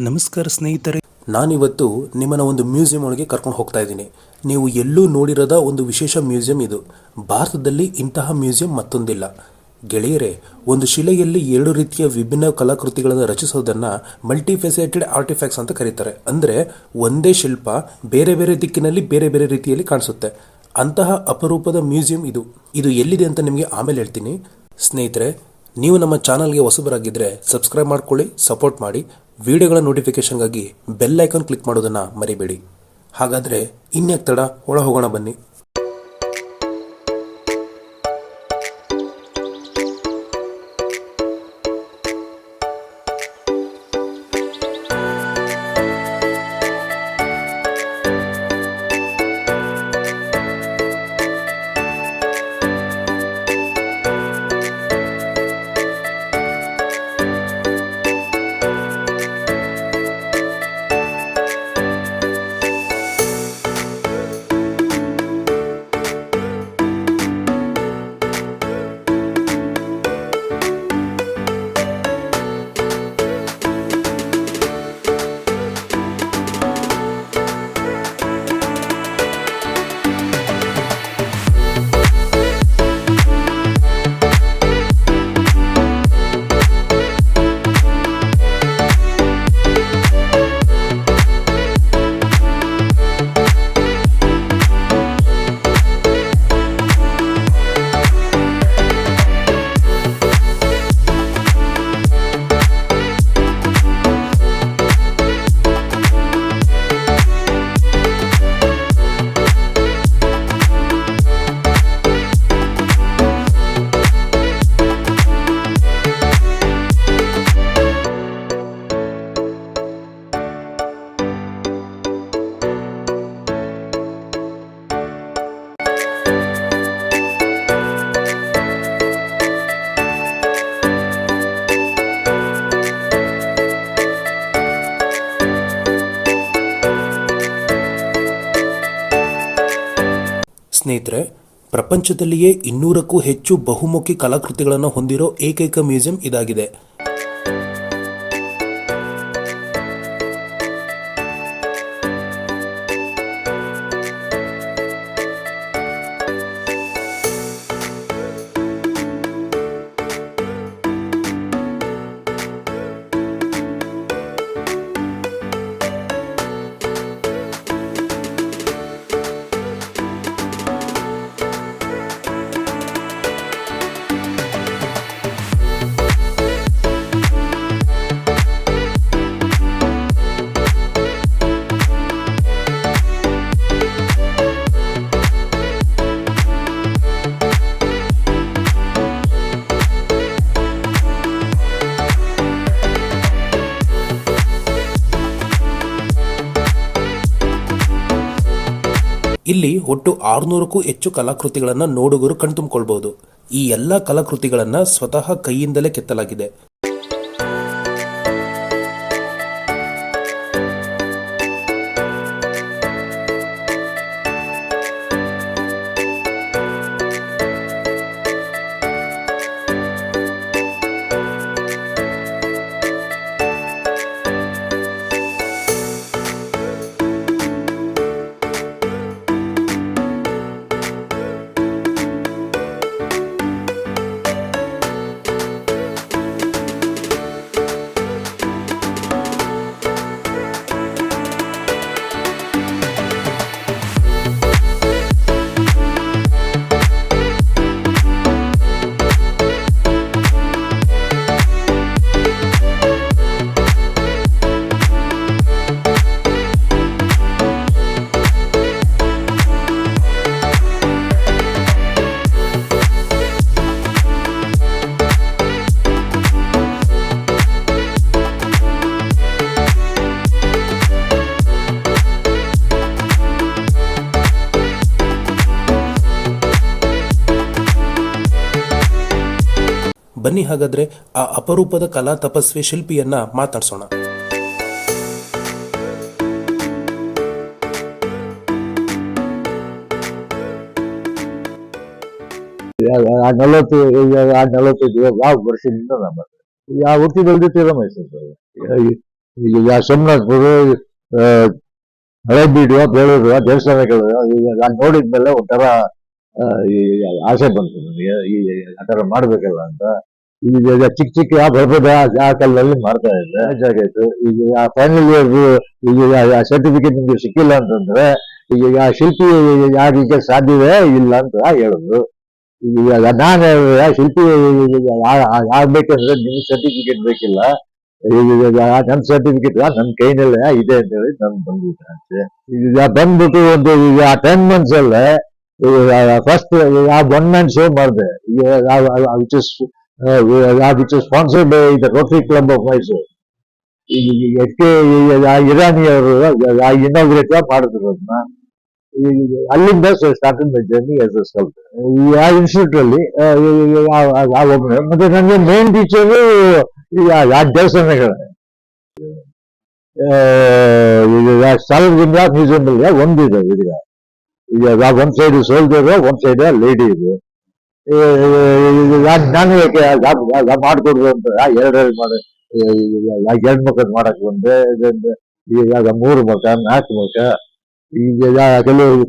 ನಮಸ್ಕಾರ ಸ್ನೇಹಿತರೆ, ನಾನಿವತ್ತು ನಿಮ್ಮನ್ನ ಒಂದು ಮ್ಯೂಸಿಯಂ ಒಳಗೆ ಕರ್ಕೊಂಡು ಹೋಗ್ತಾ ಇದ್ದೀನಿ. ನೀವು ಎಲ್ಲೂ ನೋಡಿರದ ಒಂದು ವಿಶೇಷ ಮ್ಯೂಸಿಯಂ ಇದು. ಭಾರತದಲ್ಲಿ ಇಂತಹ ಮ್ಯೂಸಿಯಂ ಮತ್ತೊಂದಿಲ್ಲ. ಗೆಳೆಯರೇ, ಒಂದು ಶಿಲೆಯಲ್ಲಿ 2 ರೀತಿಯ ವಿಭಿನ್ನ ಕಲಾಕೃತಿಗಳನ್ನು ರಚಿಸೋದನ್ನು ಮಲ್ಟಿಫೆಸೆಟೆಡ್ ಆರ್ಟಿಫ್ಯಾಕ್ಟ್ಸ್ ಅಂತ ಕರೀತಾರೆ. ಅಂದರೆ ಒಂದೇ ಶಿಲ್ಪ ಬೇರೆ ಬೇರೆ ದಿಕ್ಕಿನಲ್ಲಿ ಬೇರೆ ಬೇರೆ ರೀತಿಯಲ್ಲಿ ಕಾಣಿಸುತ್ತೆ. ಅಂತಹ ಅಪರೂಪದ ಮ್ಯೂಸಿಯಂ ಇದು. ಇದು ಎಲ್ಲಿದೆ ಅಂತ ನಿಮಗೆ ಆಮೇಲೆ ಹೇಳ್ತೀನಿ. ಸ್ನೇಹಿತರೆ, ನೀವು ನಮ್ಮ ಚಾನಲ್ಗೆ ಹೊಸಬರಾಗಿದ್ದರೆ ಸಬ್ಸ್ಕ್ರೈಬ್ ಮಾಡ್ಕೊಳ್ಳಿ, ಸಪೋರ್ಟ್ ಮಾಡಿ. ವಿಡಿಯೋಗಳ ನೋಟಿಫಿಕೇಶನ್ಗಾಗಿ ಬೆಲ್ ಐಕಾನ್ ಕ್ಲಿಕ್ ಮಾಡೋದನ್ನು ಮರಿಬೇಡಿ. ಹಾಗಾದರೆ ಇನ್ಯಾಕೆ ತಡ, ಒಳ ಹೋಗೋಣ ಬನ್ನಿ. ಸ್ನೇಹಿತರೆ, ಪ್ರಪಂಚದಲ್ಲಿಯೇ 200ಕ್ಕೂ ಹೆಚ್ಚು ಬಹುಮುಖಿ ಕಲಾಕೃತಿಗಳನ್ನು ಹೊಂದಿರೋ ಏಕೈಕ ಮ್ಯೂಸಿಯಂ ಇದಾಗಿದೆ. ಇಲ್ಲಿ ಒಟ್ಟು 600ಕ್ಕೂ ಹೆಚ್ಚು ಕಲಾಕೃತಿಗಳನ್ನು ನೋಡುಗರು ಕಣ್ತುಂಬಿಕೊಳ್ಬಹುದು. ಈ ಎಲ್ಲ ಕಲಾಕೃತಿಗಳನ್ನು ಸ್ವತಃ ಕೈಯಿಂದಲೇ ಕೆತ್ತಲಾಗಿದೆ. ಬನ್ನಿ ಹಾಗಾದ್ರೆ ಆ ಅಪರೂಪದ ಕಲಾ ತಪಸ್ವಿ ಶಿಲ್ಪಿಯನ್ನ ಮಾತಾಡ್ಸೋಣ. ಆ 45 ವರ್ಷದಿಂದ ನಮ್ಮ ಯಾವ ಹುಟ್ಟಿದಲ್ದಿತ್ತಿರೋ ಮೈಸೂರು ಈಗ ಸೋಮನಾಥ್ಪುರ, ಆ, ಹಳೇಬೀಡು, ಬೇಳೂರು ದೇವಸ್ಥಾನಗಳು ಈಗ ನಾನು ನೋಡಿದ್ಮೇಲೆ ಒಂಥರ ಆ, ಈ ಆಸೆ ಬಂತು ನನಗೆ, ಈ ಆ ಥರ ಮಾಡ್ಬೇಕಲ್ಲ ಅಂತ. ಈಗ ಚಿಕ್ಕ ಚಿಕ್ಕ ಬರ್ಬೋದ ಆ ಕಾಲದಲ್ಲಿ ಮಾಡ್ತಾ ಇದ್ದೆ, ಜಾಗ ಆಯ್ತು. ಈಗ ಆ ಫೈನಲ್ ಇಯರ್ ಈಗ ಸರ್ಟಿಫಿಕೇಟ್ ನಿಮ್ಗೆ ಸಿಕ್ಕಿಲ್ಲ ಅಂತಂದ್ರೆ ಈಗ ಆ ಶಿಲ್ಪಿ ಯಾರಿಗೆ ಸಾಧ್ಯವೇ ಇಲ್ಲ ಅಂತ ಹೇಳಿದ್ರು. ಈಗ ನಾನು ಶಿಲ್ಪಿ ಆಗ್ಬೇಕಂದ್ರೆ ನಿಮ್ಗೆ ಸರ್ಟಿಫಿಕೇಟ್ ಬೇಕಿಲ್ಲ, ನನ್ನ ಸರ್ಟಿಫಿಕೇಟ್ ನನ್ನ ಕೈನಲ್ಲೇ ಇದೆ ಅಂತ ಹೇಳಿ ನಾನು ಬಂದ್ಬಿಟ್ಟೆ ಅಷ್ಟೇ. ಈಗ ಬಂದ್ಬಿಟ್ಟು ಒಂದು ಈಗ 10 months ಅಲ್ಲೇ ಫಸ್ಟ್ ಆ ಒನ್ ಮ್ಯಾನ್ ಶೋ ಮಾಡಿದೆ, which is sponsored by the Rotary club of Mysuru. ಈಗ ಎಕ್ಕೆ ಇರಾನಿ ಅವರು ಇನಾಗ್ರೇಟ್ ಮಾಡಿದ್ರು ಅದನ್ನ. ಅಲ್ಲಿಂದ start my journey as a sculptor. ಆ ಇನ್ಸ್ಟಿಟ್ಯೂಟ್ ಅಲ್ಲಿ ಒಬ್ಬನೇ. ಮತ್ತೆ ನನಗೆ ಮೇನ್ ಟೀಚರು ಆ ದೇವಸ್ಥಾನಗಳೇ. ಈಗ ಸಾಲದಿಂದ ಮ್ಯೂಸಿಯಂ ಅಲ್ಲಿ ಒಂದಿದೆ ಈಗ ಒಂದ್ ಸೈಡ್ ಸೋಲ್ಜರ್, ಒಂದ್ ಸೈಡ್ ಲೇಡಿ ಇದೆ. ನಾನು ಯಾಕೆ ಮಾಡ್ಕೊಡ್ದು ಅಂತ ಎರಡೆರಡು ಮಾಡಿ ಎರಡು ಮಕ್ಕಳು ಮಾಡಕ್ ಬಂದೆ. ಈಗ 3 ಮಕ 4 ಮಕ. ಈಗ ಕೆಲವರು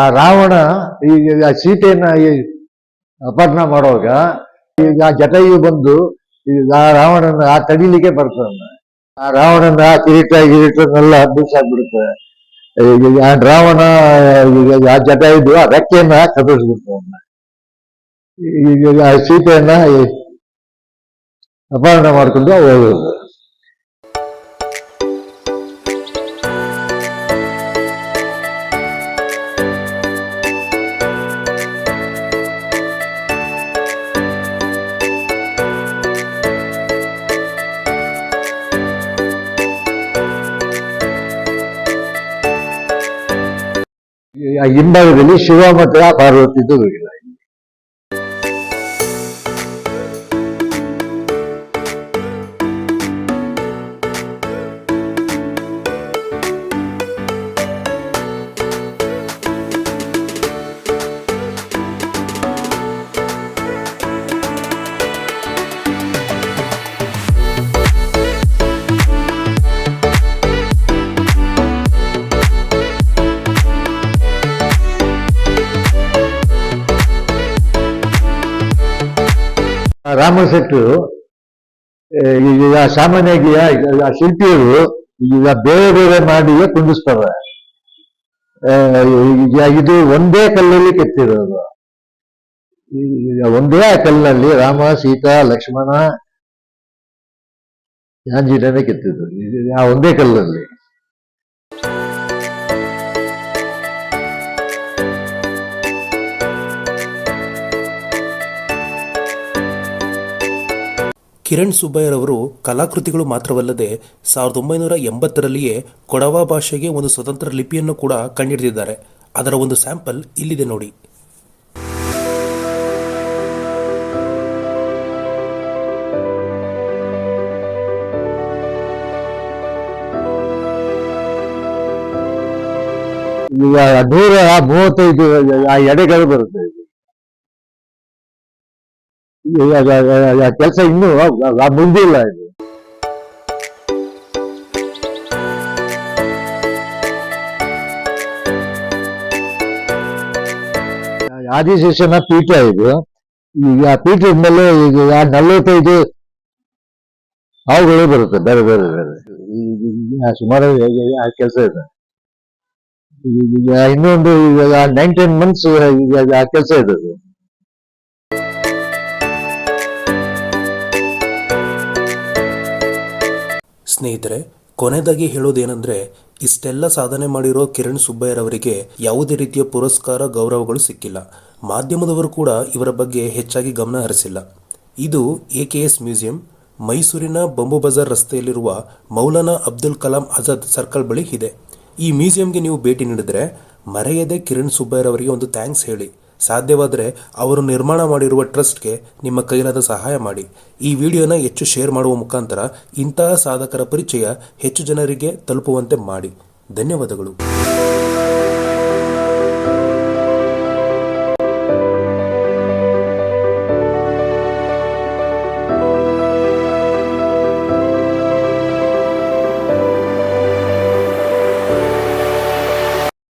ಆ ರಾವಣ ಈಗ ಸೀತೆಯನ್ನ ಅಪಹರಣ ಮಾಡುವಾಗ ಈಗ ಜಟಾಯು ಬಂದು ಈಗ ಆ ರಾವಣನ ತಡಿಲಿಕ್ಕೆ ಬರ್ತಾನೆ. ಆ ರಾವಣನ ಕಿರೀಟನೆಲ್ಲ ಬಿಡಿಸಾಕ್ಬಿಡುತ್ತೆ. ಈಗ ಆ ರಾವಣ ಈಗ ಆ ಜಟಾಯುದು ಆ ರೆಕ್ಕೆಯನ್ನ ಕತ್ತರಿಸ್ಬಿಡ್ತಾನೆ. ಈಗ ಸೀತೆಯನ್ನ ಅಪಹರಣ ಮಾಡ್ಕೊಂಡು ಹೋಗೋದು. ಹಿಂಭಾಗದಲ್ಲಿ ಶಿವ ಮತ್ತು ಪಾರ್ವತಿದು ವಿಗ್ರಹ. ರಾಮಶೆಟ್ಟು ಈಗ ಸಾಮಾನ್ಯವಾಗಿ ಆ ಶಿಲ್ಪಿಯರು ಈಗ ಬೇರೆ ಬೇರೆ ಮಾಡಿ ಕುಂದಿಸ್ತಾರೆ. ಈಗ ಇದು ಒಂದೇ ಕಲ್ಲಲ್ಲಿ ಕೆತ್ತಿರೋದು. ಈಗ ಒಂದೇ ಕಲ್ಲಿನಲ್ಲಿ ರಾಮ, ಸೀತಾ, ಲಕ್ಷ್ಮಣ, ಆಂಜನೇಯನೇ ಕೆತ್ತಿದ್ರು ಆ ಒಂದೇ ಕಲ್ಲಲ್ಲಿ. ಕಿರಣ್ ಸುಬ್ಬಯ್ಯರವರು ಕಲಾಕೃತಿಗಳು ಮಾತ್ರವಲ್ಲದೆ 1980ರಲ್ಲಿಯೇ ಕೊಡವ ಭಾಷೆಗೆ ಒಂದು ಸ್ವತಂತ್ರ ಲಿಪಿಯನ್ನು ಕೂಡ ಕಂಡುಹಿಡಿದಿದ್ದಾರೆ. ಅದರ ಒಂದು ಸ್ಯಾಂಪಲ್ ಇಲ್ಲಿದೆ ನೋಡಿ. ಈಗ 135 ಎಡೆಗಳು ಬರುತ್ತೆ. ಕೆಲಸ ಇನ್ನೂ ಮುಗ್ದಿಲ್ಲ. ಇದು ಆದಿಶೇಷನ ಪೀಠ ಇದು. ಈಗ ಪೀಠದ ಮೇಲೆ ಈಗ 45 ಹಾವುಗಳು ಬರುತ್ತೆ ಬೇರೆ ಬೇರೆ ಬೇರೆ. ಸುಮಾರು ಕೆಲಸ ಇದೆ. ಈಗ ಇನ್ನೊಂದು ಈಗ 9-10 months ಈಗ ಕೆಲಸ ಇದೆ. ಸ್ನೇಹಿತರೆ, ಕೊನೆಯದಾಗಿ ಹೇಳೋದೇನೆಂದರೆ, ಇಷ್ಟೆಲ್ಲ ಸಾಧನೆ ಮಾಡಿರೋ ಕಿರಣ್ ಸುಬ್ಬಯ್ಯರವರಿಗೆ ಯಾವುದೇ ರೀತಿಯ ಪುರಸ್ಕಾರ ಗೌರವಗಳು ಸಿಕ್ಕಿಲ್ಲ. ಮಾಧ್ಯಮದವರು ಕೂಡ ಇವರ ಬಗ್ಗೆ ಹೆಚ್ಚಾಗಿ ಗಮನ ಹರಿಸಿಲ್ಲ. ಇದು AKS ಮ್ಯೂಸಿಯಂ ಮೈಸೂರಿನ ಬಂಬು ಬಜಾರ್ ರಸ್ತೆಯಲ್ಲಿರುವ ಮೌಲಾನಾ ಅಬ್ದುಲ್ ಕಲಾಂ ಆಜಾದ್ ಸರ್ಕಲ್ ಬಳಿ ಇದೆ. ಈ ಮ್ಯೂಸಿಯಂಗೆ ನೀವು ಭೇಟಿ ನೀಡಿದರೆ ಮರೆಯದೆ ಕಿರಣ್ ಸುಬ್ಬಯ್ಯರವರಿಗೆ ಒಂದು ಥ್ಯಾಂಕ್ಸ್ ಹೇಳಿ. ಸಾಧ್ಯವಾದರೆ ಅವರು ನಿರ್ಮಾಣ ಮಾಡಿರುವ ಟ್ರಸ್ಟ್ಗೆ ನಿಮ್ಮ ಕೈಲಾದ ಸಹಾಯ ಮಾಡಿ. ಈ ವಿಡಿಯೋನ ಹೆಚ್ಚು ಶೇರ್ ಮಾಡುವ ಮುಖಾಂತರ ಇಂತಹ ಸಾಧಕರ ಪರಿಚಯ ಹೆಚ್ಚು ಜನರಿಗೆ ತಲುಪುವಂತೆ ಮಾಡಿ. ಧನ್ಯವಾದಗಳು.